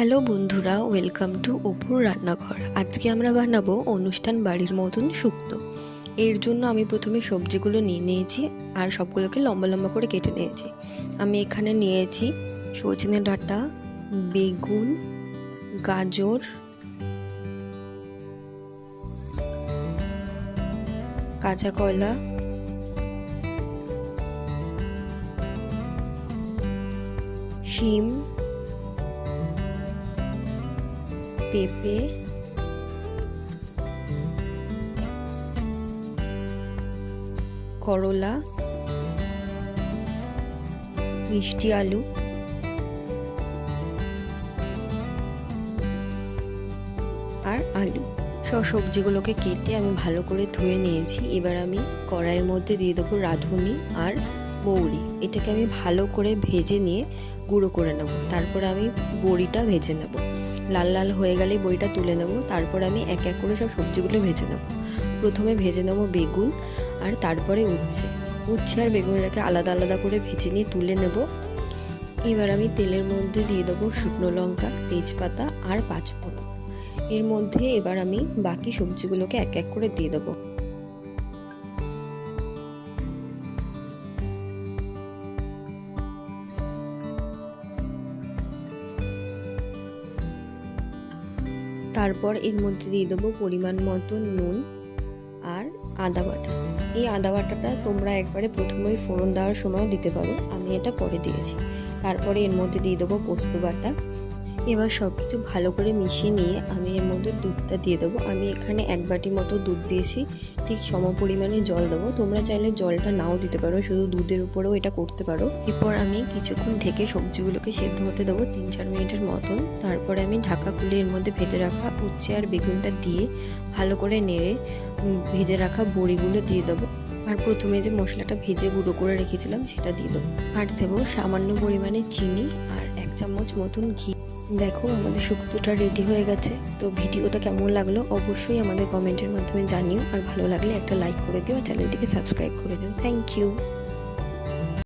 Hello বন্ধুরা, welcome to অপুর রান্নাঘর। আজকে আমরা বানাবো অনুষ্ঠান বাড়ির মতন শুক্তো। এর জন্য আমি প্রথমে সবজিগুলো নিয়ে নিয়েছি আর সবগুলোকে লম্বা লম্বা করে কেটে নিয়েছি। আমি এখানে নিয়েছি সজনে ডাঁটা, বেগুন, গাজর, কাঁচা কলা, শিম, পেঁপে, করলা, মিষ্টি আলু, আর আলু। সব সবজিগুলোকে কেটে আমি ভালো করে ধুয়ে নিয়েছি। এবার আমি কড়াইয়ের মধ্যে দিয়ে দেবো রাঁধুনি আর মৌরি। এটাকে আমি ভালো করে ভেজে নিয়ে গুঁড়ো করে নেব। তারপরে আমি বড়িটা ভেজে নেব। লাল লাল হয়ে গেলেই বড়িটা তুলে নেব। তারপর আমি এক এক করে সব সবজিগুলো ভেজে নেব। প্রথমে ভেজে নেব বেগুন, আর তারপরে উচ্ছে আর বেগুনটাকে আলাদা আলাদা করে ভেজে নিয়ে তুলে নেব। এবার আমি তেলের মধ্যে দিয়ে দেবো শুকনো লঙ্কা, তেজপাতা আর পাঁচফোড়ন। এর মধ্যে এবার আমি বাকি সবজিগুলোকে এক এক করে দিয়ে দেবো। তারপর এর মধ্যে দিয়ে দেবো পরিমাণ মতো নুন আর আদা বাটা। এই আদা বাটাটা তোমরা একবারে প্রথমেই ফোড়ন দেওয়ার সময় দিতে পারো, আমি এটা পরে দিয়েছি। তারপরে এর মধ্যে দিয়ে দেবো পোস্ত বাটা। এবার সব কিছু ভালো করে মিশিয়ে নিয়ে আমি এর মধ্যে দুধটা দিয়ে দেবো। আমি এখানে এক বাটি মতো দুধ দিয়েছি, ঠিক সম পরিমাণে জল দেবো। তোমরা চাইলে জলটা নাও দিতে পারো, শুধু দুধের উপরেও এটা করতে পারো। এরপর আমি কিছুক্ষণ ঢেকে সবজিগুলোকে সেদ্ধ হতে দেবো 3-4 মিনিটের মতন। তারপরে আমি ঢাকা খুলে এর মধ্যে ভেজে রাখা উচ্ছে আর বেগুনটা দিয়ে ভালো করে নেড়ে ভেজে রাখা বড়িগুলো দিয়ে দেবো। আর প্রথমে যে মশলাটা ভেজে গুঁড়ো করে রেখেছিলাম সেটা দিয়ে দেবো। আর দেবো সামান্য পরিমাণে চিনি আর 1 চামচ মতন ঘি। দেখো আমাদের শুক্তোটা রেডি হয়ে গেছে। তো ভিডিওটা কেমন লাগলো অবশ্যই আমাদের কমেন্টের মাধ্যমে জানিও। আর ভালো লাগলে একটা লাইক করে দিও আর চ্যানেলটিকে সাবস্ক্রাইব করে দিও। Thank you.